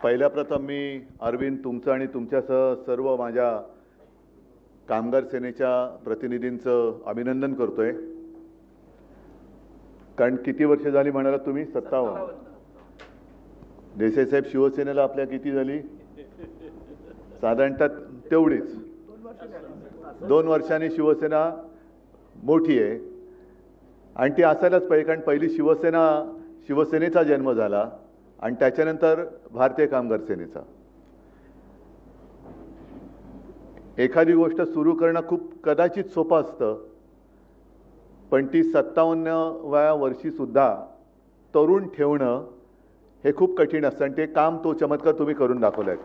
पहिल्या प्रथम मी अरविंद तुमचं आणि तुमच्यासह सर्व माझ्या कामगार सेनेच्या प्रतिनिधींचं अभिनंदन करतोय. कारण किती वर्ष झाली म्हणाला तुम्ही? 57. देसाई साहेब, शिवसेनेला आपल्या किती झाली? साधारणतः तेवढीच. 2 वर्षांनी शिवसेना मोठी आहे आणि ती असायलाच पाहिजे. कारण पहिली शिवसेनेचा जन्म झाला आणि त्याच्यानंतर भारतीय कामगार सेनेचा. एखादी गोष्ट सुरू करणं खूप कदाचित सोपं असतं, पण ती 57व्या वर्षी सुद्धा तरुण ठेवणं हे खूप कठीण असतं आणि ते काम, तो चमत्कार तुम्ही करून दाखवलाय.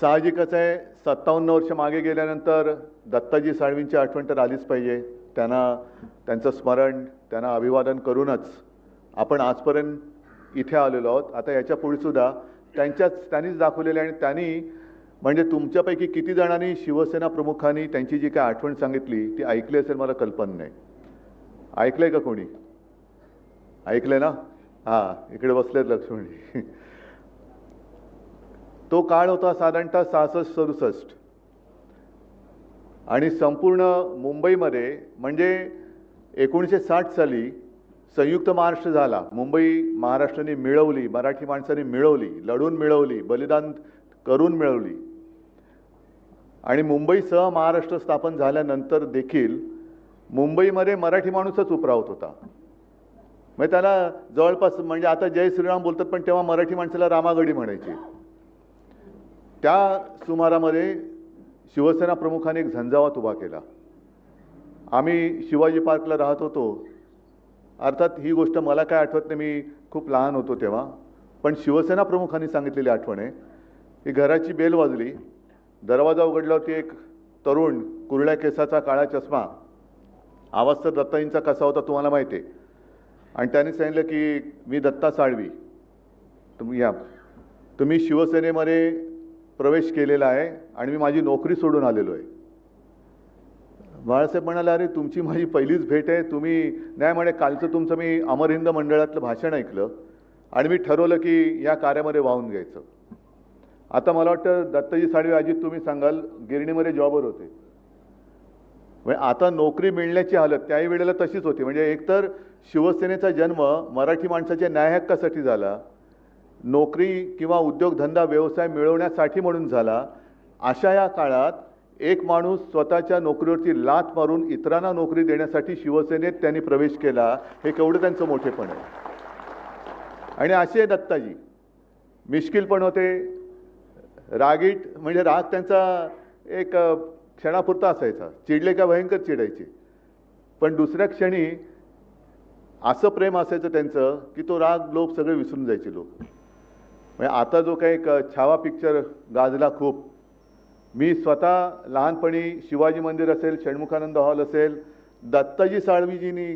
साहजिकच आहे, 57 वर्ष मागे गेल्यानंतर दत्ताजी साळवींची आठवण तर आलीच पाहिजे. त्यांचं स्मरण, त्यांना अभिवादन करूनच आपण आजपर्यंत इथे आलेलो आहोत. आता याच्या पुढे सुद्धा त्यांनीच दाखवलेले आणि त्यांनी म्हणजे तुमच्यापैकी किती जणांनी शिवसेना प्रमुखांनी त्यांची जी काय आठवण सांगितली ती ऐकली असेल मला कल्पना नाही. ऐकलंय का कोणी? ऐकलंय ना? हां, इकडे बसलेत लक्ष्मणी. तो काळ होता साधारणतः 66-67 आणि संपूर्ण मुंबईमध्ये म्हणजे 1960 साली संयुक्त महाराष्ट्र झाला. मुंबई महाराष्ट्राने मिळवली, मराठी माणसाने मिळवली, लढून मिळवली, बलिदान करून मिळवली आणि मुंबईसह महाराष्ट्र स्थापन झाल्यानंतर देखील मुंबईमध्ये मराठी माणूसच उतरावत होता. म्हणजे त्याला जवळपास म्हणजे आता जय श्रीराम बोलतात, पण तेव्हा मराठी माणसाला रामागडी म्हणायची. त्या सुमारामध्ये शिवसेना प्रमुखाने एक झंझावात उभा केला. आम्ही शिवाजी पार्कला राहत होतो. अर्थात ही गोष्ट मला काय आठवत नाही, मी खूप लहान होतो तेव्हा, पण शिवसेना प्रमुखांनी सांगितलेली आठवण आहे की घराची बेल वाजली, दरवाजा उघडल्यावरती एक तरुण, कुरळ्या केसाचा, काळा चष्मा, आवाज तर दत्ताजींचा कसा होता तुम्हाला माहिती आहे, आणि त्याने सांगितलं की मी दत्ता साळवी, तुम्ही शिवसेनेमध्ये प्रवेश केलेला आहे आणि मी माझी नोकरी सोडून आलेलो आहे. बाळासाहेब म्हणाले, अरे तुमची माझी पहिलीच भेट आहे. तुम्ही नाही म्हणे, कालचं तुमचं मी अमर हिंद मंडळातलं भाषण ऐकलं आणि मी ठरवलं की या कार्यामध्ये वाहून घ्यायचं. आता मला वाटतं दत्ताजी साळवी अजित तुम्ही सांगाल, गिरणीमध्ये जॉबवर होते. म्हणजे आता नोकरी मिळण्याची हालत त्याही वेळेला तशीच होती. म्हणजे एकतर शिवसेनेचा जन्म मराठी माणसाच्या न्याय हक्कासाठी झाला, नोकरी किंवा उद्योगधंदा व्यवसाय मिळवण्यासाठी म्हणून झाला. अशा या काळात एक माणूस स्वतःच्या नोकरीवरती लाथ मारून इतरांना नोकरी देण्यासाठी शिवसेनेत त्यांनी प्रवेश केला, हे केवढं त्यांचं मोठेपण आहे. आणि असे दत्ताजी मिश्किल पण होते, रागीट, म्हणजे राग त्यांचा एक क्षणापुरता असायचा, चिडले का भयंकर चिडायचे, पण दुसऱ्या क्षणी असं प्रेम असायचं त्यांचं की तो राग लोभ सगळे विसरून जायचे लोक. म्हणजे आता जो काही एक छावा पिक्चर गाजला खूप, मी स्वतः लहानपणी शिवाजी मंदिर असेल, षण्मुखानंद हॉल असेल, दत्ताजी साळवीजींनी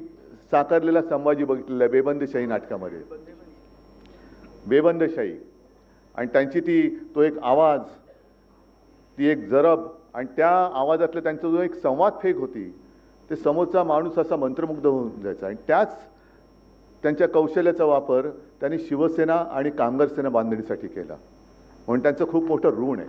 साकारलेला संभाजी बघितलेला आहे बेबंदीशाही नाटकामध्ये. बेबंदीशाही आणि त्यांची तो एक आवाज, ती एक जरब आणि त्या आवाजातला त्यांचा जो एक संवाद फेक होती, ते समोरचा माणूस असा मंत्रमुग्ध होऊन जायचा. आणि त्याच त्यांच्या कौशल्याचा वापर त्यांनी शिवसेना आणि कामगार सेना बांधणीसाठी केला, म्हणून त्यांचं खूप मोठं ऋण आहे.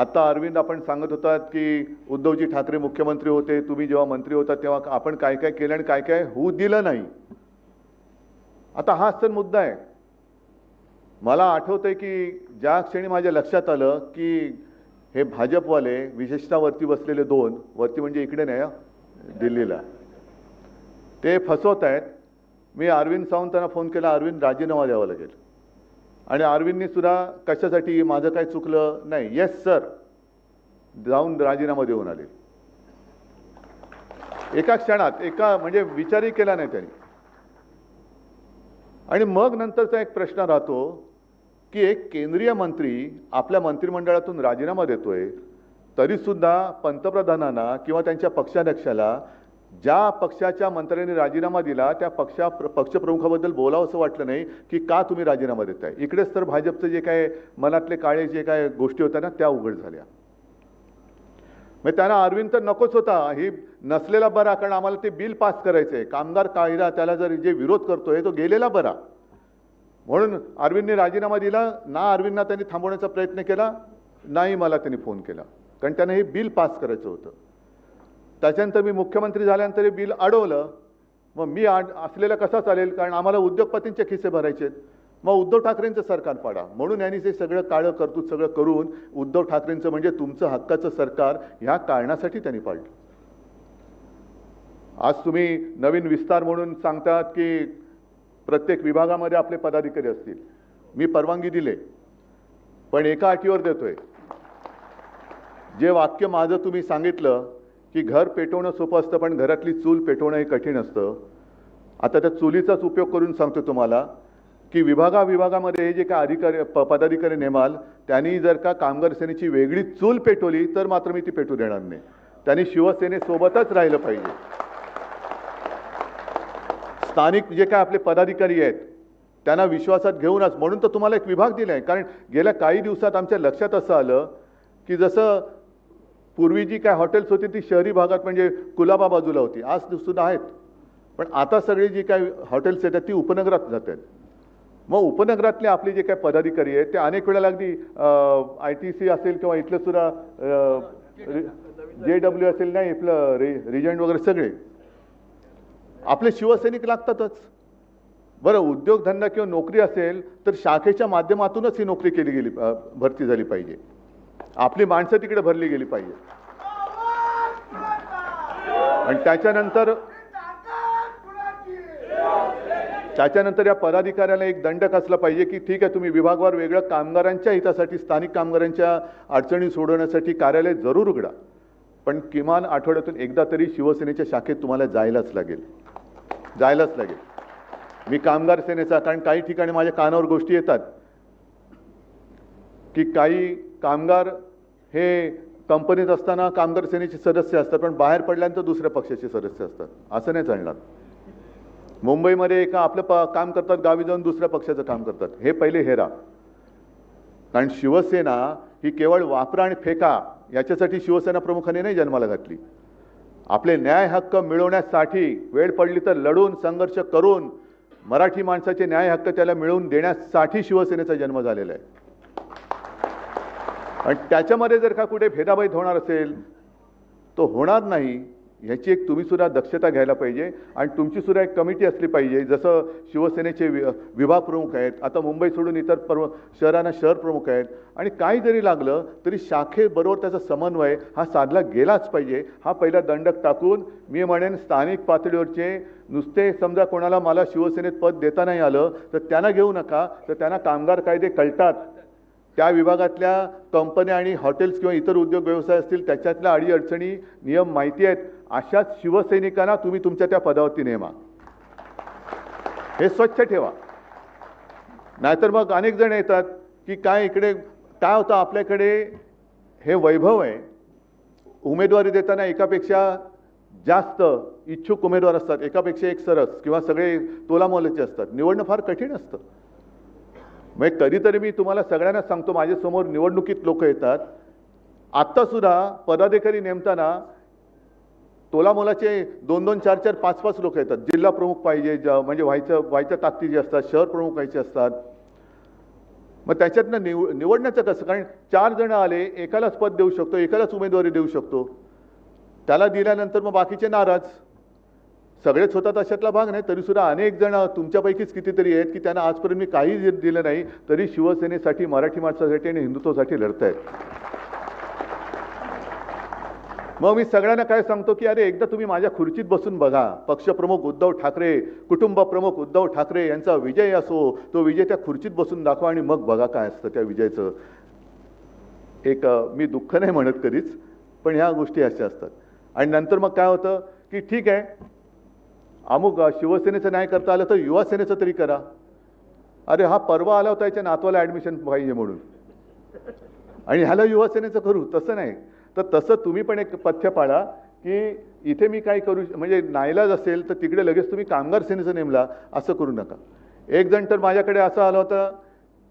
आता अरविंद आपण सांगत होतात की उद्धवजी ठाकरे मुख्यमंत्री होते, तुम्ही जेव्हा मंत्री होता तेव्हा आपण काय काय केलं आणि काय काय होऊ दिलं नाही. आता हाच तर मुद्दा आहे. मला आठवतंय की ज्या क्षणी माझ्या लक्षात आलं की हे भाजपवाले, विशेषतः वरती बसलेले 2, वरती म्हणजे इकडे नाही, दिल्लीला, ते फसवत आहेत. मी अरविंद सावंतांना फोन केला, अरविंद राजीनामा द्यावा लागेल. आणि अरविंदनी सुद्धा कशासाठी, माझं काय चुकलं नाही, येस सर, जाऊन राजीनामा देऊन आले एका क्षणात, म्हणजे विचारही केला नाही त्यांनी. आणि मग नंतरचा एक प्रश्न राहतो की एक केंद्रीय मंत्री आपल्या मंत्रिमंडळातून राजीनामा देतोय, तरीसुद्धा पंतप्रधानांना किंवा त्यांच्या पक्षाध्यक्षाला ज्या पक्षाच्या मंत्र्यांनी राजीनामा दिला त्या पक्षप्रमुखाबद्दल बोलावं असं वाटलं नाही की का तुम्ही राजीनामा देताय. इकडेच तर भाजपचं जे काय मनातले काळे जे काय गोष्टी होत्या ना त्या उघड झाल्या. मग त्यांना अरविंद तर नकोच होता, ही नसलेला बरा, कारण आम्हाला ते बिल पास करायचं आहे, कामगार कायदा, त्याला जर जे विरोध करतोय तो गेलेला बरा. म्हणून अरविंदने राजीनामा दिला ना. अरविंदना त्यांनी थांबवण्याचा प्रयत्न केला नाही, मला त्यांनी फोन केला, कारण त्यांना हे बिल पास करायचं होतं. त्याच्यानंतर मी मुख्यमंत्री झाल्यानंतर हे बिल अडवलं. मग मी असलेला कसा चालेल, कारण आम्हाला उद्योगपतींचे खिसे भरायचे आहेत. मग उद्धव ठाकरेंचं सरकार पाडा म्हणून यांनी ते सगळं काळं कर्तृत्व सगळं करून उद्धव ठाकरेंचं म्हणजे तुमचं हक्काचं सरकार ह्या कारणासाठी त्यांनी पाडलं. आज तुम्ही नवीन विस्तार म्हणून सांगतात की प्रत्येक विभागामध्ये आपले पदाधिकारी असतील. मी परवानगी दिले, पण एका अटीवर देतोय. जे वाक्य माझं तुम्ही सांगितलं की घर पेटवणं सोपं असतं पण घरातली चूल पेटवणं हे कठीण असतं. आता त्या चुलीचाच उपयोग करून सांगतो तुम्हाला की विभागामध्ये हे जे काय अधिकारी पदाधिकारी नेमाल त्यांनी जर का कामगार सेनेची वेगळी चूल पेटवली तर मात्र मी ती पेटू देणार नाही. त्यांनी शिवसेनेसोबतच राहिलं पाहिजे. स्थानिक जे काय आपले पदाधिकारी आहेत त्यांना विश्वासात घेऊनच, म्हणून तर तुम्हाला एक विभाग दिलाय. कारण गेल्या काही दिवसात आमच्या लक्षात असं आलं की जसं पूर्वी जी काय हॉटेल्स होती ती शहरी भागात म्हणजे कुलाबा बाजूला होती, आज सुद्धा आहेत, पण आता सगळी जी काय हॉटेल्स येतात ती उपनगरात जातात. मग उपनगरातले आपले जे काय पदाधिकारी आहेत ते अनेक वेळेला अगदी ITC असेल किंवा इथलं सुद्धा JW असेल, नाही इथलं रिजंट वगैरे सगळे आपले शिवसैनिक लागतातच. बरं, उद्योगधंदा किंवा नोकरी असेल तर शाखेच्या माध्यमातूनच ही नोकरी केली गेली, भरती झाली पाहिजे. आपली माणसं तिकडे भरली गेली पाहिजे. आणि त्याच्यानंतर या पदाधिकाऱ्याला एक दंडक असला पाहिजे की ठीक आहे, तुम्ही विभागवार वेगळं कामगारांच्या हितासाठी स्थानिक कामगारांच्या अडचणी सोडवण्यासाठी कार्यालय जरूर उघडा, पण किमान आठवड्यातून एकदा तरी शिवसेनेच्या शाखेत तुम्हाला जायलाच लागेल. मी कामगार सेनेचा, कारण काही ठिकाणी माझ्या कानावर गोष्टी येतात की काही कामगार हे कंपनीत असताना कामगार सेनेचे सदस्य असतात पण बाहेर पडल्यानंतर दुसऱ्या पक्षाचे सदस्य असतात. असं नाही चालणार. मुंबईमध्ये एका आपलं काम करतात, गावी जाऊन दुसऱ्या पक्षाचं काम करतात. हे पहिले हेरा. कारण शिवसेना ही केवळ वापरा आणि फेका याच्यासाठी शिवसेना प्रमुखांनी नाही जन्माला घातली. आपले न्याय हक्क मिळवण्यासाठी वेळ पडली तर लढून संघर्ष करून मराठी माणसाचे न्याय हक्क त्याला मिळवून देण्यासाठी शिवसेनेचा जन्म झालेला आहे. आणि त्याच्यामध्ये जर का कुठे भेदाभेद होणार असेल तो होणार नाही, याची एक तुम्ही सुद्धा दक्षता घ्यायला पाहिजे. आणि तुमची सुद्धा एक कमिटी असली पाहिजे. जसं शिवसेनेचे विभाग प्रमुख आहेत, आता मुंबई सोडून इतर शहरांना शहर प्रमुख आहेत, आणि काही जरी लागलं तरी शाखेबरोबर त्याचा समन्वय हा साधला गेलाच पाहिजे. हा पहिला दंडक टाकून मी म्हणेन स्थानिक पातळीवरचे नुसते समजा कोणाला मला शिवसेनेत पद देता नाही आलं तर त्यांना घेऊ नका, तर त्यांना कामगार कायदे कळतात, त्या विभागातल्या कंपन्या आणि हॉटेल्स किंवा इतर उद्योग व्यवसाय असतील त्याच्यातल्या अडीअडचणी नियम माहिती आहेत अशाच शिवसैनिकांना तुम्ही तुमच्या त्या पदावरती नेमा. हे स्वच्छ ठेवा. नाहीतर मग अनेक जण येतात की काय इकडे काय होतं, आपल्याकडे हे वैभव आहे, उमेदवारी देताना एकापेक्षा जास्त इच्छुक उमेदवार असतात, एकापेक्षा एक सरस किंवा सगळे तोलामोलाचे असतात. निवडणं फार कठीण असतं. मग कधीतरी मी तुम्हाला सगळ्यांना सांगतो, माझ्यासमोर निवडणुकीत लोक येतात, आत्तासुद्धा पदाधिकारी नेमताना तोलामोलाचे 2-2, 4-4, 5-5 लोक येतात. जिल्हा प्रमुख पाहिजे, म्हणजे व्हायच्या ताकदीचे असतात, शहर प्रमुख व्हायचे असतात. मग त्याच्यातनं निवडण्याचं कसं, कारण 4 जण आले, एकालाच पद देऊ शकतो, एकालाच उमेदवारी देऊ शकतो, त्याला दिल्यानंतर मग बाकीचे नाराज. सगळेच होतात अशातला भाग नाही, तरीसुद्धा अनेक जण तुमच्यापैकीच कितीतरी आहेत की त्यांना आजपर्यंत मी काही दिलं नाही तरी शिवसेनेसाठी, मराठी माणसासाठी आणि हिंदुत्वासाठी लढतायत. मग मी सगळ्यांना काय सांगतो की अरे एकदा तुम्ही माझ्या खुर्चीत बसून बघा. पक्षप्रमुख उद्धव ठाकरे, कुटुंब प्रमुख उद्धव ठाकरे यांचा विजय असो, तो विजय त्या खुर्चीत बसून दाखवा आणि मग बघा काय असतं त्या विजयाचं. एक मी दुःख नाही म्हणत कधीच, पण ह्या गोष्टी अशा असतात. आणि नंतर मग काय होतं की ठीक आहे, अमुक शिवसेनेचं नाही करता आलं तर युवा सेनेचं तरी करा. अरे हा परवा आला होता याच्या नातवाला ॲडमिशन पाहिजे म्हणून, आणि ह्याला युवा सेनेचं करू, तसं नाही. तर तसं तुम्ही पण एक पथ्य पाळा की इथे मी काय करू, म्हणजे नाईलाज असेल तर तिकडे लगेच तुम्ही कामगार सेनेचं नेमला, असं करू नका. एक जण तर माझ्याकडे असं आलं होतं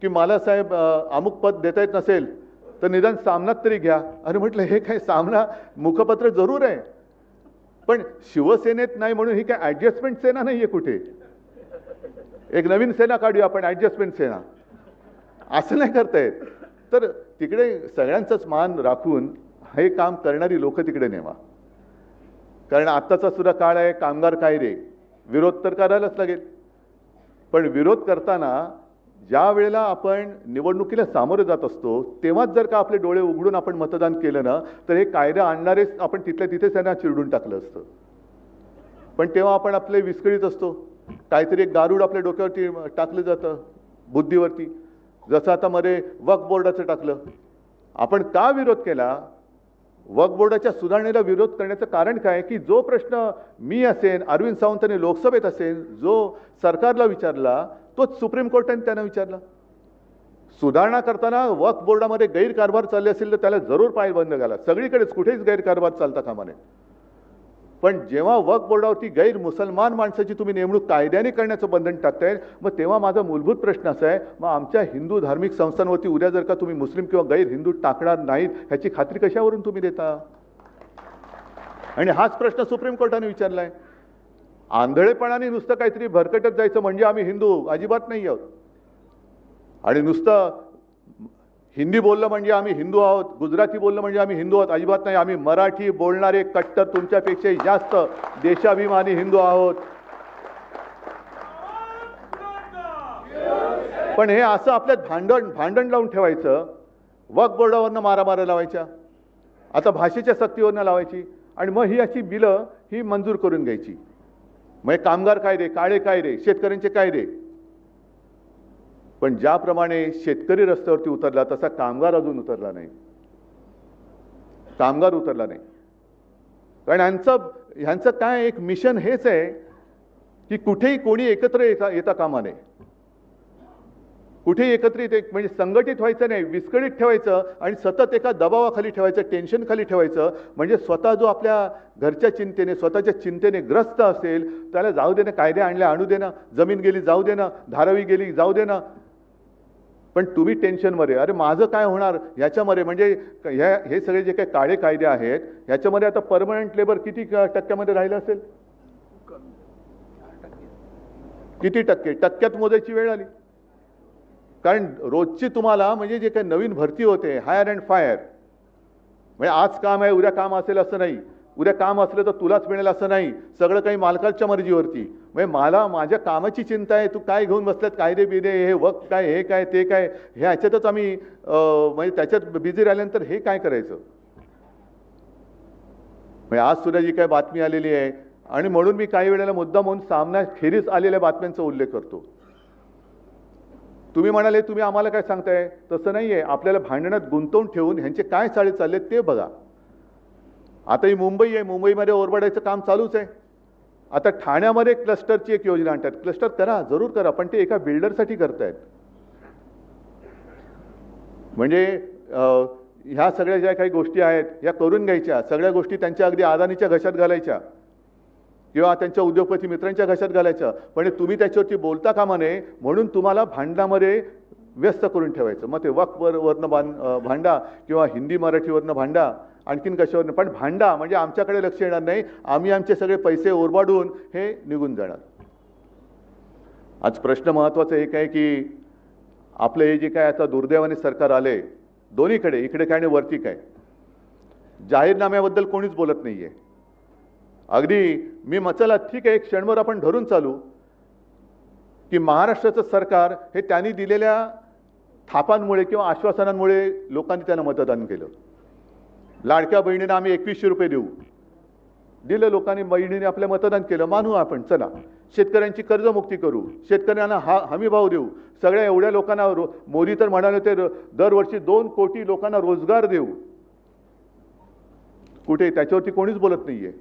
की मला साहेब अमुक पद देता येत नसेल तर निदान सामनात तरी घ्या. अरे म्हटलं हे काय सामना, मुखपत्र जरूर आहे पण शिवसेनेत नाही म्हणून ही काय ॲडजस्टमेंट सेना नाही आहे कुठे. एक नवीन सेना काढूया आपण, ॲडजस्टमेंट सेना, असं नाही करता येत. तर तिकडे सगळ्यांचंच मान राखून हे काम करणारी लोक तिकडे नेमा. कारण आत्ताचा सुद्धा काळ आहे, कामगार कायदे, विरोध तर करायलाच लागेल. पण विरोध करताना ज्या वेळेला आपण निवडणुकीला सामोरे जात असतो तेव्हाच जर का आपले डोळे उघडून आपण मतदान केलं ना, तर हे कायदा आणणारेच आपण तिथल्या तिथेच त्यांना चिरडून टाकलं असतं. पण तेव्हा आपण आपले विस्कळीत असतो, काहीतरी एक गारूड आपल्या डोक्यावरती टाकलं जातं, बुद्धीवरती. जसं आता मध्ये वक्फ बोर्डाचं टाकलं. आपण का विरोध केला? वक्फ बोर्डाच्या सुधारणेला विरोध करण्याचं कारण काय की जो प्रश्न मी असेन, अरविंद सावंतांनी लोकसभेत असेल, जो सरकारला विचारला तोच सुप्रीम कोर्टाने त्यांना विचारला. सुधारणा करताना वक्फ बोर्डामध्ये गैरकारभार चालले असेल तर त्याला जरूर पायबंद घाला. सगळीकडेच कुठेच गैरकारभार चालता कामा नये. पण जेव्हा वक्फ बोर्डावरती गैर मुसलमान माणसाची तुम्ही नेमणूक कायद्याने करण्याचं बंधन टाकताय, मग तेव्हा माझा मूलभूत प्रश्न असा आहे, मग आमच्या हिंदू धार्मिक संस्थांवरती उद्या जर का तुम्ही मुस्लिम किंवा गैर हिंदू टाकणार नाहीत ह्याची खात्री कशावरून तुम्ही देता? आणि हाच प्रश्न सुप्रीम कोर्टाने विचारलाय. आंधळेपणाने नुसतं काहीतरी भरकटत जायचं म्हणजे आम्ही हिंदू, अजिबात नाही आहोत. आणि नुसतं हिंदी बोललं म्हणजे आम्ही हिंदू आहोत, गुजराती बोललं म्हणजे आम्ही हिंदू आहोत, अजिबात नाही. आम्ही मराठी बोलणारे कट्टर तुमच्यापेक्षाही जास्त देशाभिमानी हिंदू आहोत. पण हे असं आपल्यात भांडण लावून ठेवायचं, वक्फ बोर्डावरनं मारामाऱ्या लावायच्या, आता भाषेच्या सक्तीवरनं लावायची, आणि मग ही अशी बिलं ही मंजूर करून घ्यायची. मग कामगार कायदे, काळे कायदे, शेतकऱ्यांचे कायदे. पण ज्याप्रमाणे शेतकरी रस्त्यावरती उतरला तसा कामगार अजून उतरला नाही. कामगार उतरला नाही. कारण ह्यांचं काय एक मिशन हेच आहे की कुठेही कोणी एकत्र येता कामा नये. कुठेही एकत्रित म्हणजे संघटित व्हायचं नाही, विस्कळीत ठेवायचं आणि सतत एका दबावाखाली ठेवायचं, टेन्शन खाली ठेवायचं. म्हणजे स्वतः जो आपल्या घरच्या चिंतेने, स्वतःच्या चिंतेने ग्रस्त असेल त्याला जाऊ देणं, कायदे आणू देणं, जमीन गेली जाऊ देणं, धारावी गेली जाऊ देणं. पण तुम्ही टेन्शनमध्ये, अरे माझं काय होणार याच्यामध्ये, म्हणजे हे सगळे जे काही काळे कायदे आहेत याच्यामध्ये आता परमनंट लेबर किती टक्क्यामध्ये राहिलं असेल? किती टक्के? टक्क्यात मोजायची वेळ आली. कारण रोजची तुम्हाला म्हणजे जे काही नवीन भरती होते, हायर अँड फायर, म्हणजे आज काम आहे उद्या काम असेल असं नाही, उद्या काम असलं तर तुलाच मिळेल असं नाही, सगळं काही मालकाच्या मर्जीवरती. म्हणजे मला माझ्या कामाची चिंता आहे, तू काय घेऊन बसल्यात, कायदे बिदे, हे वक्त काय, हे काय, ते काय, हे ह्याच्यातच आम्ही म्हणजे त्याच्यात बिझी राहिल्यानंतर हे काय करायचं? म्हणजे आज सुद्धा जी काय बातमी आलेली आहे, आणि म्हणून मी काही वेळेला मुद्दाम म्हणून सामना खेरीज आलेल्या बातम्यांचा उल्लेख करतो. तुम्ही म्हणाले तुम्ही आम्हाला काय सांगताय, तसं नाही आहे. आपल्याला भांडणात गुंतवून ठेवून ह्यांचे काय चाळे चालले ते बघा. आता ही मुंबई आहे, मुंबईमध्ये ओरबाडायचं काम चालूच आहे. आता ठाण्यामध्ये क्लस्टरची एक योजना आणतात. क्लस्टर करा, जरूर करा, पण ते एका बिल्डरसाठी करतायत. म्हणजे ह्या सगळ्या ज्या काही गोष्टी आहेत या करून घ्यायच्या, सगळ्या गोष्टी त्यांच्या अगदी अदानीच्या घशात घालायच्या किंवा त्यांच्या उद्योगपती मित्रांच्या घशात घालायच्या. पण तुम्ही त्याच्यावरती बोलता कामा नये म्हणून तुम्हाला भांडणामध्ये व्यस्त करून ठेवायचं. मग ते वक्फवरनं भांडा किंवा हिंदी मराठीवरनं भांडा, आणखीन कशावरनं पण भांडा, म्हणजे आमच्याकडे लक्ष येणार नाही, आम्ही आमचे सगळे पैसे ओरबाडून हे निघून जाणार. आज प्रश्न महत्त्वाचा एक आहे की आपलं हे जे काय आता दुर्दैवाने सरकार आले, दोन्हीकडे, इकडे काय आणि वरती काय, जाहीरनाम्याबद्दल कोणीच बोलत नाही आहे. अगदी मी चला ठीक आहे, एक क्षणभर आपण धरून चालू की महाराष्ट्राचं सरकार हे त्यांनी दिलेल्या थापांमुळे किंवा आश्वासनांमुळे लोकांनी त्यांना मतदान केलं. लाडक्या बहिणींना आम्ही 2100 रुपये देऊ, दिलं लोकांनी, बहिणीने आपल्या मतदान केलं, मानू आपण, चला. शेतकऱ्यांची कर्जमुक्ती करू, शेतकऱ्यांना हमी भाव देऊ, सगळ्या एवढ्या लोकांना मोदी तर म्हणाले ते दरवर्षी 2 कोटी लोकांना रोजगार देऊ. कुठे त्याच्यावरती कोणीच बोलत नाहीये.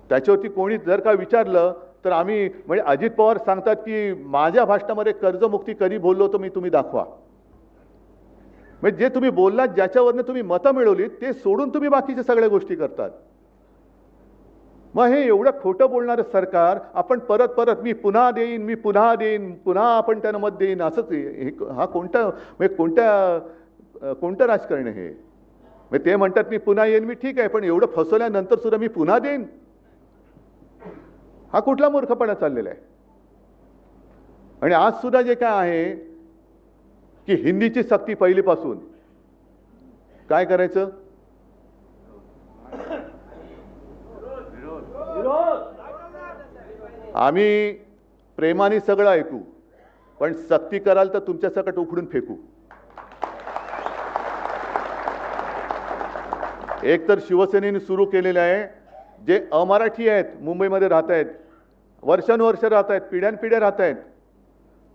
त्याच्यावरती कोणी जर का विचारलं तर आम्ही म्हणजे अजित पवार सांगतात की माझ्या भाषणामध्ये कर्जमुक्ती कधी बोललो तर तुम्ही दाखवा. म्हणजे जे तुम्ही बोललात, ज्याच्यावरनं तुम्ही मतं मिळवली ते सोडून तुम्ही बाकीच्या सगळ्या गोष्टी करतात. मग हे एवढं खोटं बोलणारं सरकार आपण परत परत मी पुन्हा देईन, मी पुन्हा देईन, पुन्हा आपण त्यांना मत देईन, असंच हा म्हणजे कोणतं राजकारण हे? म्हणजे ते म्हणतात मी पुन्हा येईन, मी ठीक आहे, पण एवढं फसवल्यानंतर सुद्धा मी पुन्हा देईन, हा कुठला मूर्खपणा चाललेला आहे? आणि आज सुद्धा जे काय आहे की हिंदीची सक्ती पहिलीपासून काय करायचं, आम्ही प्रेमाने सगळं ऐकू, पण सक्ती कराल तर तुमच्या सकट उखडून फेकू. एक तर शिवसेनेने सुरू केलेले आहे, जे अमराठी आहेत, मुंबईमध्ये राहत आहेत, वर्षानुवर्ष राहत आहेत, पिढ्यानपिढ्या राहत आहेत,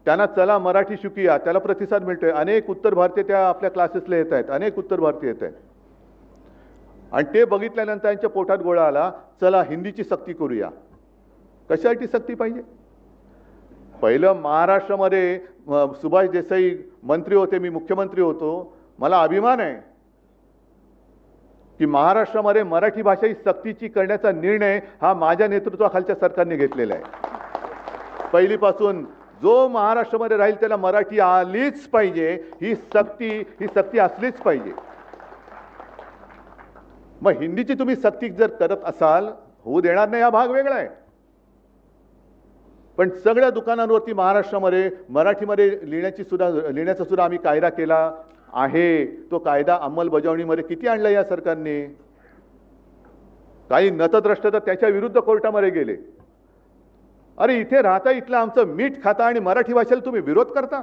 त्यांना चला मराठी शिकूया, त्याला प्रतिसाद मिळतोय. अनेक उत्तर भारतीय त्या आपल्या क्लासेसला येत आहेत, अनेक उत्तर भारतीय येत आहेत. आणि ते बघितल्यानंतर त्यांच्या पोटात गोळा आला, चला हिंदीची सक्ती करूया. कशासाठी सक्ती पाहिजे? पहिलं महाराष्ट्रामध्ये सुभाष देसाई मंत्री होते, मी मुख्यमंत्री होतो. मला अभिमान आहे की महाराष्ट्रामध्ये मराठी भाषा ही सक्तीची करण्याचा निर्णय हा माझ्या नेतृत्वाखालच्या सरकारने घेतलेला आहे. पहिलीपासून जो महाराष्ट्रामध्ये राहील त्याला मराठी आलीच पाहिजे, ही सक्ती असलीच पाहिजे. मग हिंदीची तुम्ही सक्ती जर करत असाल, होऊ देणार नाही, हा भाग वेगळा आहे. पण सगळ्या दुकानांवरती महाराष्ट्रामध्ये मराठीमध्ये लिहिण्याचा सुद्धा आम्ही कायदा केला आहे. तो कायदा अंमलबजावणीमध्ये किती आणला या सरकारने? काही नतद्रष्ट तर त्याच्या विरुद्ध कोर्टामध्ये गेले. अरे इथे राहता, इथलं आमचं मीठ खाता आणि मराठी भाषेला तुम्ही विरोध करता.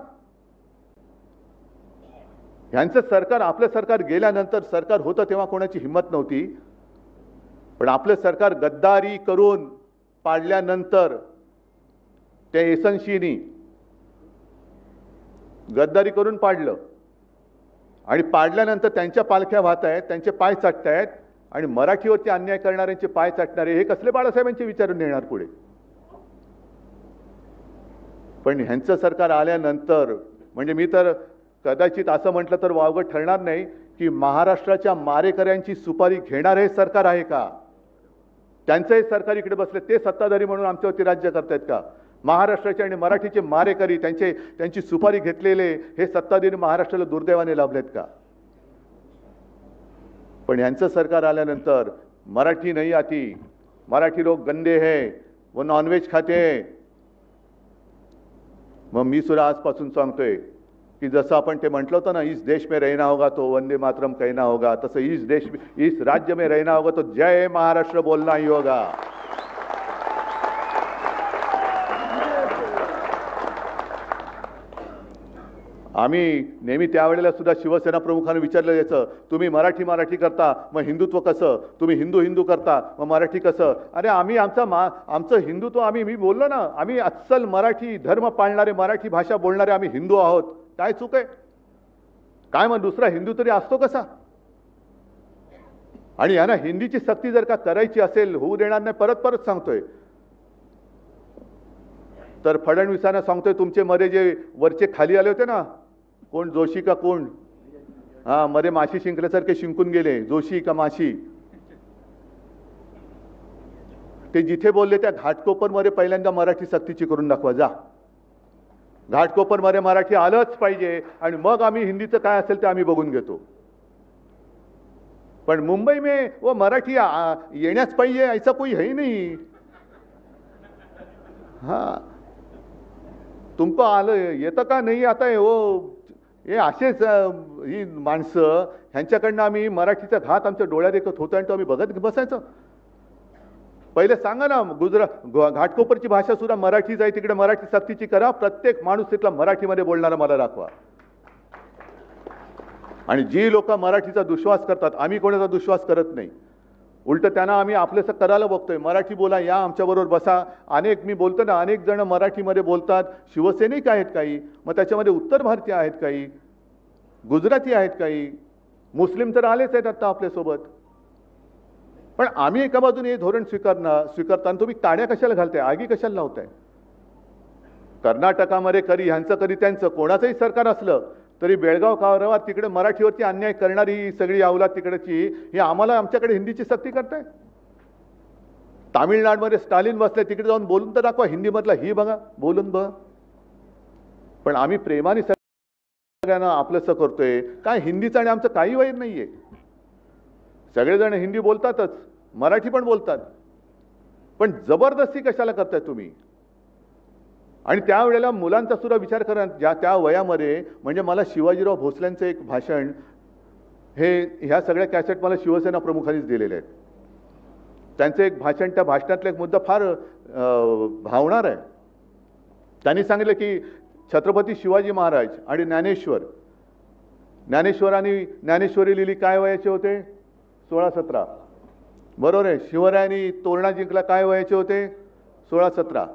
यांचं सरकार, आपलं सरकार गेल्यानंतर, सरकार होतं तेव्हा कोणाची हिंमत नव्हती, पण आपलं सरकार गद्दारी करून पाडल्यानंतर त्या एसनशीनी गद्दारी करून पाडलं आणि पाडल्यानंतर त्यांच्या पालख्या वाहत आहेत, त्यांचे पाय चाटतायत आणि मराठीवरती अन्याय करणाऱ्यांचे पाय चाटणारे हे कसले बाळासाहेबांचे विचारून येणार पुढे? पण ह्यांचं सरकार आल्यानंतर, म्हणजे मी तर कदाचित असं म्हटलं तर वावगं ठरणार नाही की महाराष्ट्राच्या मारेकऱ्यांची सुपारी घेणार हे सरकार आहे का? त्यांचंही सरकार इकडे बसले, ते सत्ताधारी म्हणून आमच्यावरती राज्य करतायत का? महाराष्ट्राचे आणि मराठीचे मारेकरी, त्यांची सुपारी घेतलेले हे सत्ताधारी महाराष्ट्राला दुर्दैवाने लाभलेत का? पण यांचं सरकार आल्यानंतर मराठी नहीं आती, मराठी लोग गंदे हैं, वो नॉनव्हेज खाते हैं. मग मी सुद्धा आजपासून सांगतोय की जसं आपण ते म्हटलं होतं ना, इस देश में रहना होगा तो वंदे मातरम कहना होगा, तसं इस राज्य में रहना होगा तो जय महाराष्ट्र बोलना ही होगा. आम्ही नेहमी त्यावेळेला सुद्धा शिवसेना प्रमुखांना विचारलं जायचं, तुम्ही मराठी करता, मग हिंदुत्व कसं? तुम्ही हिंदू करता, मग मराठी कसं? अरे आम्ही आमचं हिंदुत्व, मी बोललो ना, आम्ही अस्सल मराठी धर्म पाळणारे, मराठी भाषा बोलणारे आम्ही हिंदू आहोत. काय चूक आहे? काय मग दुसरा हिंदू तरी असतो कसा? आणि यांना हिंदीची सक्ती जर का करायची असेल, होऊ देणार नाही. परत सांगतोय, तर फडणवीसांना सांगतोय, तुमचे मध्ये जे वरचे खाली आले होते ना, कोण जोशी का कोण, हा मध्ये माशी शिंकल्यासारखे शिंकून गेले, जोशी का माशी, ते जिथे बोलले त्या घाटकोपरमध्ये पहिल्यांदा मराठी सक्तीची करून दाखवा. जा, घाटकोपरमध्ये मराठी आलंच पाहिजे आणि मग आम्ही हिंदीचं काय असेल ते आम्ही बघून घेतो. पण मुंबई में वो मराठी येण्याच पाहिजे ऐसा कोई है ही नहीं. हाँ, तुमको आलं येतं का नाही आता हे असेच ही माणसं, ह्यांच्याकडनं आम्ही मराठीचा घात आमच्या डोळ्यात देखत होता आणि तो आम्ही बघत बसायचं. पहिले सांगा ना, घाटकोपरची भाषा सुद्धा मराठीच आहे, तिकडे मराठी सक्तीची करा. प्रत्येक माणूस तिथला मराठीमध्ये बोलणारा मला दाखवा. आणि जी लोक मराठीचा दुश्वास करतात, आम्ही कोणाचा दुश्वास करत नाही, उलट त्यांना आम्ही आपलंसं करायला बघतोय. मराठी बोला, या आमच्याबरोबर बसा. मी बोलतो ना, अनेक जण मराठीमध्ये बोलतात. शिवसैनिक आहेत काही, मग त्याच्यामध्ये उत्तर भारतीय आहेत काही, गुजराती आहेत काही, मुस्लिम तर आलेच आहेत आता आपल्यासोबत. पण आम्ही एका बाजूने हे धोरण स्वीकारताना तुम्ही काड्या कशाला घालताय, आगी कशाला लावताय? कर्नाटकामध्ये कधी ह्यांचं कधी त्यांचं, कोणाचंही सरकार असलं तरी बेळगाव कारावार तिकडे मराठीवरती अन्याय करणारी ही सगळी अवलाद तिकडची, ही आम्हाला आमच्याकडे हिंदीची सक्ती करताय. तामिळनाडूमध्ये स्टालिन बसले, तिकडे जाऊन बोलून तर दाखवा हिंदीमधला, ही बघा बोलून बघा. पण आम्ही प्रेमाने सगळ्यांना आपलंसं करतोय. काय हिंदीचं आणि आमचं काही वैर नाहीये. सगळेजण हिंदी बोलतातच, मराठी पण बोलतात, पण जबरदस्ती कशाला करताय तुम्ही? आणि त्यावेळेला मुलांचा सुद्धा विचार करा, ज्या त्या वयामध्ये. म्हणजे मला शिवाजीराव भोसल्यांचं एक भाषण, हे ह्या सगळ्या कॅसेट मला शिवसेना प्रमुखांनीच दिलेले आहेत. त्यांचं एक भाषण, त्या भाषणातला एक मुद्दा फार भावणार आहे. त्यांनी सांगितलं की छत्रपती शिवाजी महाराज आणि ज्ञानेश्वरांनी ज्ञानेश्वरी लिहिली काय वयाचे होते? 16-17. बरोबर आहे. शिवरायांनी तोरणा जिंकला काय वयाचे होते? 16-17.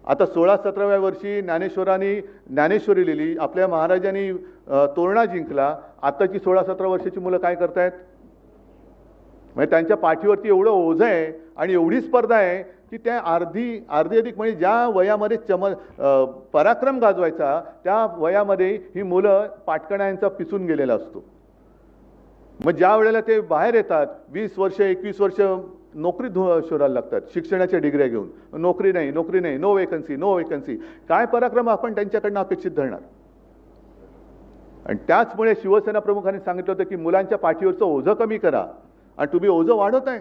आता 16-17व्या वर्षी ज्ञानेश्वरांनी ज्ञानेश्वरी लिहिली, आपल्या महाराजांनी तोरणा जिंकला. आताची 16-17 वर्षाची मुलं काय करतायत? म्हणजे त्यांच्या पाठीवरती एवढं ओझं आहे आणि एवढी स्पर्धा आहे की त्या अर्धी अधिक म्हणजे ज्या वयामध्ये पराक्रम गाजवायचा त्या वयामध्ये ही मुलं पाटकणांचा पिसून गेलेला असतो. मग ज्या वेळेला ते बाहेर येतात 20 वर्ष 21 वर्ष नोकरी शोधायला लागतात, शिक्षणाच्या डिग्र्या घेऊन. नोकरी नाही, नो वेकन्सी. काय पराक्रम आपण त्यांच्याकडनं अपेक्षित धरणार? आणि त्याचमुळे शिवसेना प्रमुखांनी सांगितलं होतं की मुलांच्या पाठीवरचं ओझं कमी करा. आणि तुम्ही ओझं वाढवत आहे.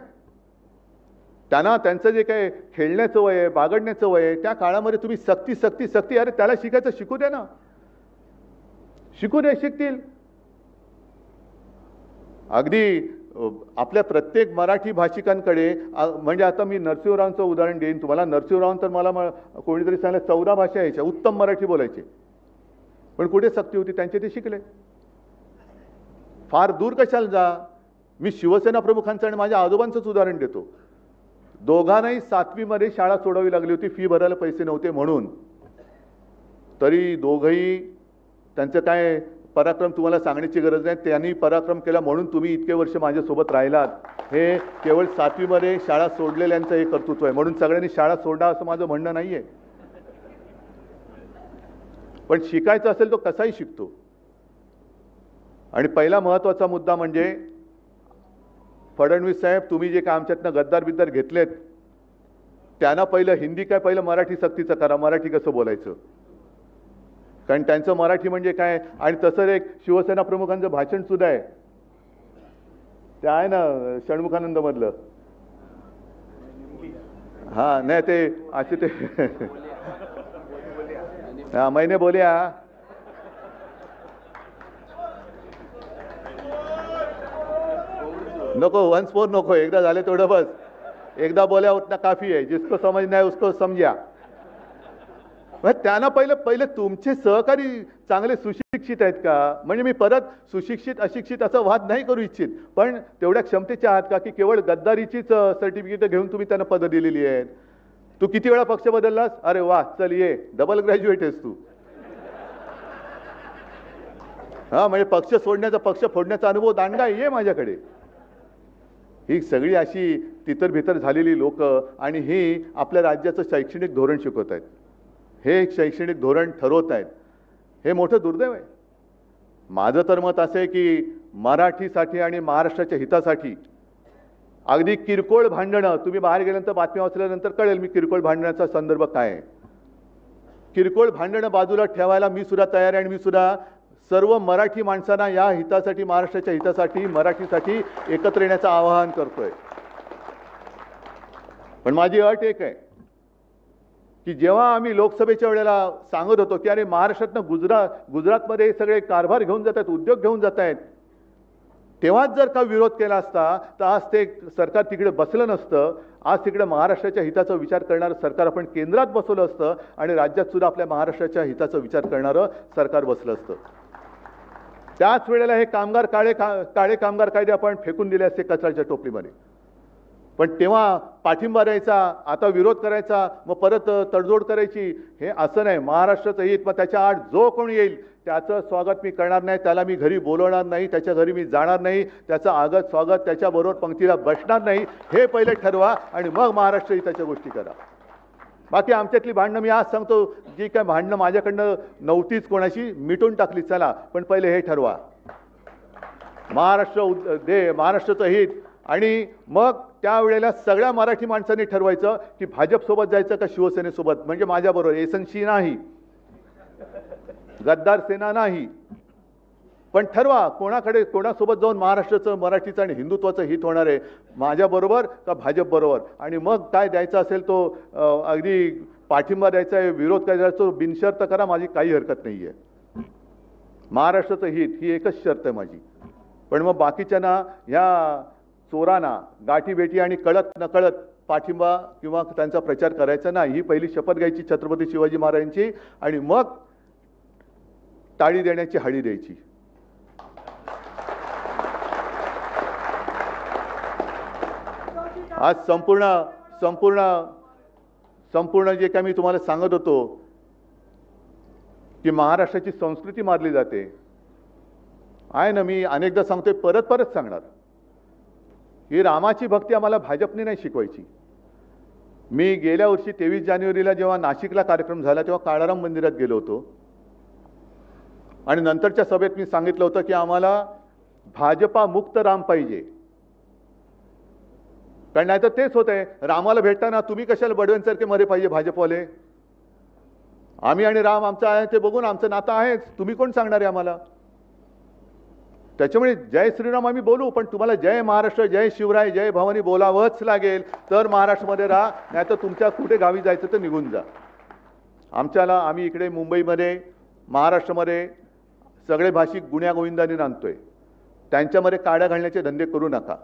त्यांना त्यांचं जे काही खेळण्याचं वय आहे, बागडण्याचं वय आहे, त्या काळामध्ये तुम्ही सक्ती. अरे त्याला शिकायचं शिकू द्या ना. शिकतील. अगदी आपल्या प्रत्येक मराठी भाषिकांकडे, म्हणजे आता मी नरसिंहरावांचं उदाहरण देईन तुम्हाला. नरसिंहराव तर मला कोणीतरी सांगितलं 14 भाषा यायच्या, उत्तम मराठी बोलायचे. पण कुठे सक्ती होती? त्यांचे ते शिकले. फार दूर कशाला जा. मी शिवसेना प्रमुखांचं आणि माझ्या आजोबांचंच उदाहरण देतो. दोघांनाही 7वी मध्ये शाळा सोडावी लागली होती, फी भरायला पैसे नव्हते म्हणून. तरी दोघंही त्यांचं काय पराक्रम तुम्हाला सांगण्याची गरज नाही. त्यांनी पराक्रम केला म्हणून तुम्ही इतके वर्ष माझ्यासोबत राहिलात. हे केवळ 7वी मध्ये शाळा सोडलेल्यांचं हे कर्तृत्व आहे. म्हणून सगळ्यांनी शाळा सोडा असं माझं म्हणणं नाही आहे. पण शिकायचं असेल तो कसाही शिकतो. आणि पहिला महत्त्वाचा मुद्दा म्हणजे फडणवीस साहेब, तुम्ही जे काय आमच्यातनं गद्दार घेतलेत त्यांना पहिलं हिंदी काय, पहिलं मराठी सक्तीचं करा. मराठी कसं बोलायचं? कारण त्यांचं मराठी म्हणजे काय. आणि तसं एक शिवसेना प्रमुखांचं भाषण सुद्धा आहे, ते आहे ना षण्मुखानंद मधलं. हा नाही ते असे ते हा मैंने बोलिया. नको, वन्स मोर नको. एकदा झाले तेवढं बस. एकदा बोल्या उतना काफी आहे. जिसको समझना है उसको समजा. त्यांना पहिले तुमचे सहकारी चांगले सुशिक्षित आहेत का? म्हणजे मी परत सुशिक्षित अशिक्षित असा वाद नाही करू इच्छित, पण तेवढ्या क्षमतेचे आहात का की केवळ गद्दारीचीच सर्टिफिकेट घेऊन तुम्ही त्यांना पद दिलेली आहेत? तू किती वेळा पक्ष बदललास? अरे वा, चल ये, डबल ग्रॅज्युएट आहेस तू. हा म्हणजे पक्ष सोडण्याचा, पक्ष फोडण्याचा अनुभव दांडगा ये माझ्याकडे. ही सगळी अशी तितर भीतर झालेली लोक आणि ही आपल्या राज्याचं शैक्षणिक धोरण शिकवत आहेत. हे शैक्षणिक धोरण ठरवत आहेत. हे मोठं दुर्दैव आहे. माझं तर मत असं आहे की मराठीसाठी आणि महाराष्ट्राच्या हितासाठी अगदी किरकोळ भांडणं, तुम्ही बाहेर गेल्यानंतर बातम्या वाचल्यानंतर कळेल मी किरकोळ भांडण्याचा संदर्भ काय आहे. किरकोळ भांडणं बाजूला ठेवायला मी सुद्धा तयार आहे. आणि मी सुद्धा सर्व मराठी माणसांना या हितासाठी, महाराष्ट्राच्या हितासाठी, मराठीसाठी एकत्र येण्याचं आवाहन करतोय. पण माझी अट एक आहे की जेव्हा आम्ही लोकसभेच्या वेळेला सांगत होतो की अरे महाराष्ट्रातनं गुजरातमध्ये सगळे कारभार घेऊन जात आहेत, उद्योग घेऊन जात आहेत, तेव्हाच जर का विरोध केला असता तर आज ते सरकार तिकडे बसलं नसतं. आज तिकडे महाराष्ट्राच्या हिताचा विचार करणारं सरकार आपण केंद्रात बसवलं असतं आणि राज्यात सुद्धा आपल्या महाराष्ट्राच्या हिताचा विचार करणारं सरकार बसलं असतं. त्याच वेळेला हे काळे कामगार कायदे आपण फेकून दिले असते कचऱ्याच्या टोपलीमध्ये. पण तेव्हा पाठिंबा द्यायचा, आता विरोध करायचा, मग परत तडजोड करायची, हे असं नाही. महाराष्ट्राचं हित, मग त्याच्या आड जो कोणी येईल त्याचं स्वागत मी करणार नाही, त्याला मी घरी बोलवणार नाही, त्याच्या घरी मी जाणार नाही, त्याचं आगत स्वागत, त्याच्याबरोबर पंक्तीला बसणार नाही, हे पहिले ठरवा आणि मग महाराष्ट्र हिताच्या गोष्टी करा. बाकी आमच्यातली भांडणं मी आज सांगतो, जी काय भांडणं माझ्याकडनं नव्हतीच कोणाशी, मिटून टाकली. चला, पण पहिले हे ठरवा, महाराष्ट्राचं हित. आणि मग त्यावेळेला सगळ्या मराठी माणसांनी ठरवायचं की भाजपसोबत जायचं का शिवसेनेसोबत. म्हणजे माझ्याबरोबर एसनशी नाही, गद्दार सेना नाही, पण ठरवा कोणासोबत जाऊन महाराष्ट्राचं, मराठीचं आणि हिंदुत्वाचं हित होणार आहे, माझ्याबरोबर का भाजप बरोबर. आणि मग काय द्यायचं असेल तो अगदी पाठिंबा द्यायचा आहे, विरोध करायचा तो बिनशर्त करा, माझी काही हरकत नाही आहे. महाराष्ट्राचं हित ही एकच शर्त आहे माझी. पण मग बाकीच्यांना ह्या चोरांना गाठीभेटी आणि कळत नकळत पाठिंबा किंवा त्यांचा प्रचार करायचा नाही. ही पहिली शपथ घ्यायची छत्रपती शिवाजी महाराजांची आणि मग टाळी देण्याची हळी द्यायची. आज संपूर्ण जे काय मी तुम्हाला सांगत होतो की महाराष्ट्राची संस्कृती मारली जाते आहे ना. मी अनेकदा सांगतोय, परत सांगणार, ही रामाची भक्ती आम्हाला भाजपने नाही शिकवायची. मी गेल्या वर्षी 23 जानेवारीला जेव्हा नाशिकला कार्यक्रम झाला तेव्हा काळाराम मंदिरात गेलो होतो आणि नंतरच्या सभेत मी सांगितलं होतं की आम्हाला भाजपा मुक्त राम पाहिजे. कारण नाही तर तेच होतंय, रामाला भेटताना तुम्ही कशाला बडव्यांसारखे मध्ये पाहिजे भाजपवाले. आम्ही आणि राम आमचं आहे ते बघून आमचं नातं आहेच, तुम्ही कोण सांगणार आहे आम्हाला. त्याच्यामुळे जय श्रीराम आम्ही बोलू, पण तुम्हाला जय महाराष्ट्र, जय शिवराय, जय भवानी बोलावंच लागेल. तर महाराष्ट्रामध्ये राहा, नाही तर तुमच्या कुठे गावी जायचं तर निघून जा. आम्ही इकडे मुंबईमध्ये महाराष्ट्रामध्ये सगळे भाषिक गुण्यागोविंदाने नांदतोय. त्यांच्यामध्ये काड्या घालण्याचे धंदे करू नका.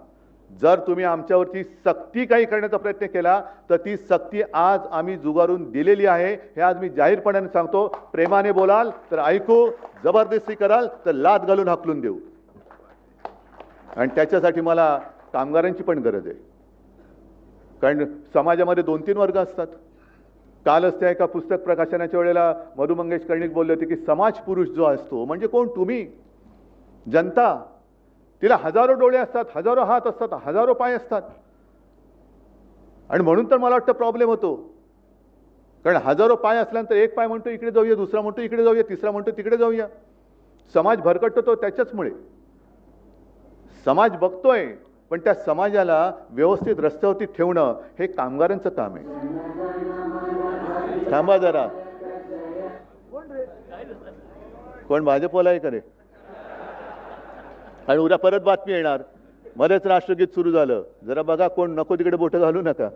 जर तुम्ही आमच्यावरती सक्ती काही करण्याचा प्रयत्न केला तर ती सक्ती आज आम्ही जुगारून दिलेली आहे. हे आज मी जाहीरपणाने सांगतो. प्रेमाने बोलाल तर ऐकू, जबरदस्ती कराल तर लाद घालून हाकलून देऊ. आणि त्याच्यासाठी मला कामगारांची पण गरज आहे. कारण समाजामध्ये 2-3 वर्ग असतात. कालच त्या एका पुस्तक प्रकाशनाच्या वेळेला मधु मंगेश कर्णिक बोलले होते की समाज पुरुष जो असतो म्हणजे कोण, तुम्ही जनता. तिला हजारो डोळे असतात, हजारो हात असतात, हजारो पाय असतात. आणि म्हणून तर मला वाटतं प्रॉब्लेम होतो. कारण हजारो पाय असल्यानंतर एक पाय म्हणतो इकडे जाऊया, दुसरा म्हणतो इकडे जाऊया, तिसरा म्हणतो तिकडे जाऊया. समाज भरकटतो त्याच्याचमुळे. समाज बघतोय पण त्या समाजाला व्यवस्थित रस्त्यावरती ठेवणं हे कामगारांचं काम आहे. थांबा जरा, कोण भाजपवाला आहे का रे? आणि उद्या परत बातमी येणार, मध्येच राष्ट्रगीत सुरू झालं. जरा बघा, कोण नको तिकडे बोटं घालू नका.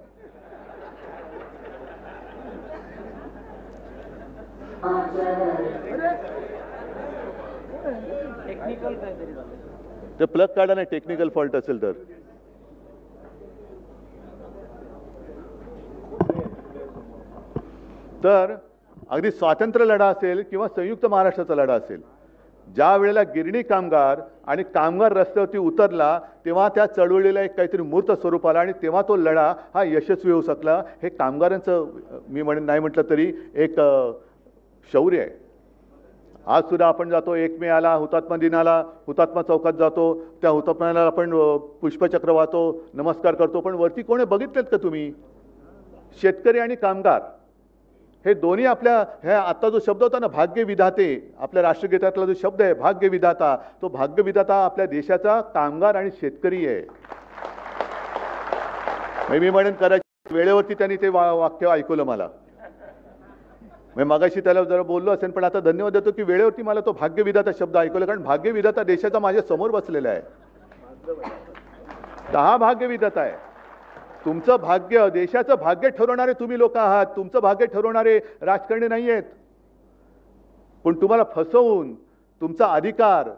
ते प्लग काढा नाही, टेक्निकल फॉल्ट असेल तर. तर अगदी स्वातंत्र्य लढा असेल किंवा संयुक्त महाराष्ट्राचा लढा असेल, ज्या वेळेला गिरणी कामगार आणि कामगार रस्त्यावरती उतरला तेव्हा त्या चळवळीला एक काहीतरी मूर्त स्वरूप आला आणि तेव्हा तो लढा हा यशस्वी होऊ शकला. हे कामगारांचं मी नाही म्हटलं तरी एक शौर्य आहे. आज सुद्धा आपण जातो 1 मेला हुतात्मा दिनाला, हुतात्मा चौकात जातो, त्या हुतात्म्याला आपण पुष्पचक्र वाहतो, नमस्कार करतो. पण वरती कोणी बघितलेत का तुम्ही? शेतकरी आणि कामगार हे दोन्ही आपल्या, हे आता जो शब्द होता ना भाग्य विधाते, आपल्या राष्ट्रगीतातला जो शब्द आहे भाग्य विधाता, तो भाग्य विधाता आपल्या देशाचा कामगार आणि शेतकरी आहे. मी म्हणेन करायची वेळेवरती त्यांनी ते वाक्य ऐकवलं मला. मी मगाशी त्याला जरा बोललो असेल, पण आता धन्यवाद देतो की वेळेवरती मला तो भाग्य विधाता शब्द ऐकवला. कारण भाग्य विधाता देशाचा माझ्या समोर बसलेला आहे. हा भाग्य विधाता आहे. तुमचं भाग्य, देशाचं भाग्य ठरवणारे तुम्ही लोक आहात. तुमचं भाग्य ठरवणारे राजकारणी नाही आहेत. पण तुम्हाला फसवून तुमचा अधिकार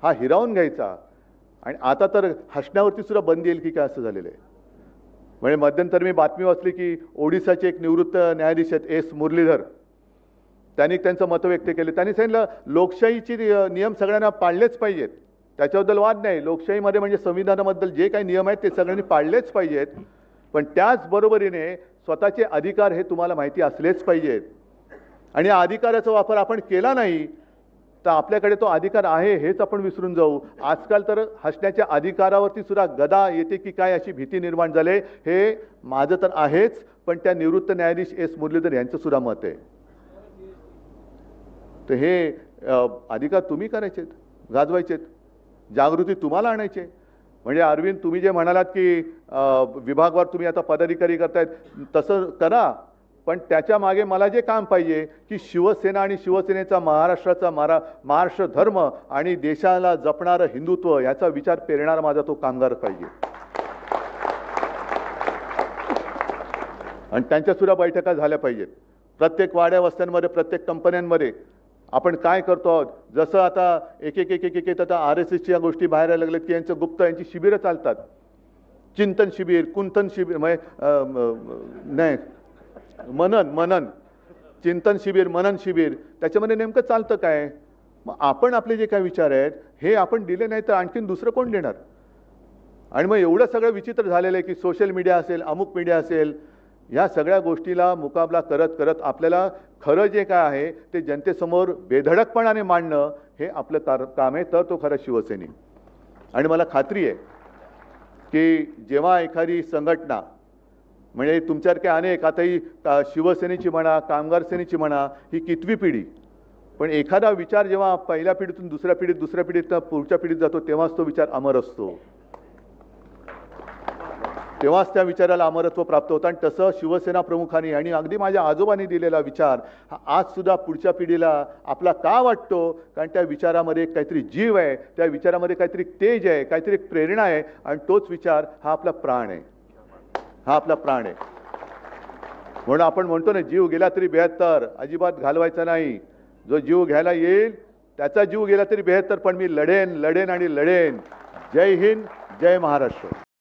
हा हिरावून घ्यायचा. आणि आता तर हसण्यावरती सुद्धा बंदी येईल की काय असं झालेलं आहे. म्हणजे मध्यंतर मी बातमी वाचली की ओडिसाचे एक निवृत्त न्यायाधीश आहेत एस मुरलीधर, त्यांनी त्यांचं मत व्यक्त केले. त्यांनी सांगितलं लोकशाहीचे नियम सगळ्यांना पाळलेच पाहिजेत, त्याच्याबद्दल वाद नाही. लोकशाहीमध्ये म्हणजे संविधानाबद्दल जे काही नियम आहेत ते सगळ्यांनी पाळलेच पाहिजेत. पण त्याचबरोबरीने स्वतःचे अधिकार हे तुम्हाला माहिती असलेच पाहिजेत. आणि या अधिकाराचा वापर आपण केला नाही तर आपल्याकडे तो अधिकार आहे हेच आपण विसरून जाऊ. आजकाल तर हसण्याच्या अधिकारावरती सुद्धा गदा येते की काय अशी भीती निर्माण झाली. हे माझं तर आहेच, पण त्या निवृत्त न्यायाधीश एस मुरलीधर यांचं सुद्धा मत आहे. तर हे अधिकार तुम्ही करायचेत, गाजवायचेत, जागृती तुम्हाला आणायचे. म्हणजे अरविंद, तुम्ही जे म्हणालात की विभागवार तुम्ही आता पदाधिकारी करतायत, तसं करा. पण त्याच्या मागे मला जे काम पाहिजे की शिवसेना आणि शिवसेनेचा महाराष्ट्राचा महाराष्ट्र धर्म आणि देशाला जपणारं हिंदुत्व याचा विचार पेरणारा माझा तो कामगार पाहिजे. आणि त्यांच्यासुद्धा बैठका झाल्या पाहिजेत. प्रत्येक वाड्या वस्त्यांमध्ये, प्रत्येक कंपन्यांमध्ये आपण काय करतो आहोत. जसं आता एक आता RSSच्या गोष्टी बाहेर यायला लागल्यात की यांचं गुप्त यांची शिबिरं चालतात. चिंतन शिबिर, कुंतन शिबिर, नाही मनन चिंतन शिबिर, मनन शिबिर, त्याच्यामध्ये नेमकं चालतं काय. मग आपण आपले जे काही विचार आहेत हे आपण दिले नाही तर आणखीन दुसरं कोण देणार. आणि मग एवढं सगळं विचित्र झालेलं आहे की सोशल मीडिया असेल, अमुक मीडिया असेल, या सगळ्या गोष्टीला मुकाबला करत करत आपल्याला खरं जे काय आहे ते जनतेसमोर बेधडकपणाने मांडणं हे आपलं काम आहे. तर तो खरा शिवसैनिक. आणि मला खात्री आहे की जेव्हा एखादी संघटना म्हणजे तुमच्यासारखे अनेक, आता ही शिवसेनेची म्हणा, कामगार सेनेची म्हणा, ही कितवी पिढी, पण एखादा विचार जेव्हा पहिल्या पिढीतून दुसऱ्या पिढीत, दुसऱ्या पिढीत पुढच्या पिढीत जातो तेव्हाच तो विचार अमर असतो. तेव्हाच त्या विचाराला अमरत्व प्राप्त होतं. आणि तसं शिवसेना प्रमुखांनी आणि अगदी माझ्या आजोबांनी दिलेला विचार हा आजसुद्धा पुढच्या पिढीला आपला का वाटतो. कारण त्या विचारामध्ये काहीतरी जीव आहे, त्या विचारामध्ये काहीतरी तेज आहे, काहीतरी प्रेरणा आहे. आणि तोच विचार हा आपला प्राण आहे, हा आपला प्राण आहे. म्हणून आपण म्हणतो ना, जीव गेला तरी 72, अजिबात घालवायचा नाही. जो जीव घ्यायला येईल त्याचा जीव गेला तरी 72, पण मी लढेन लढेन आणि लढेन. जय हिंद, जय महाराष्ट्र.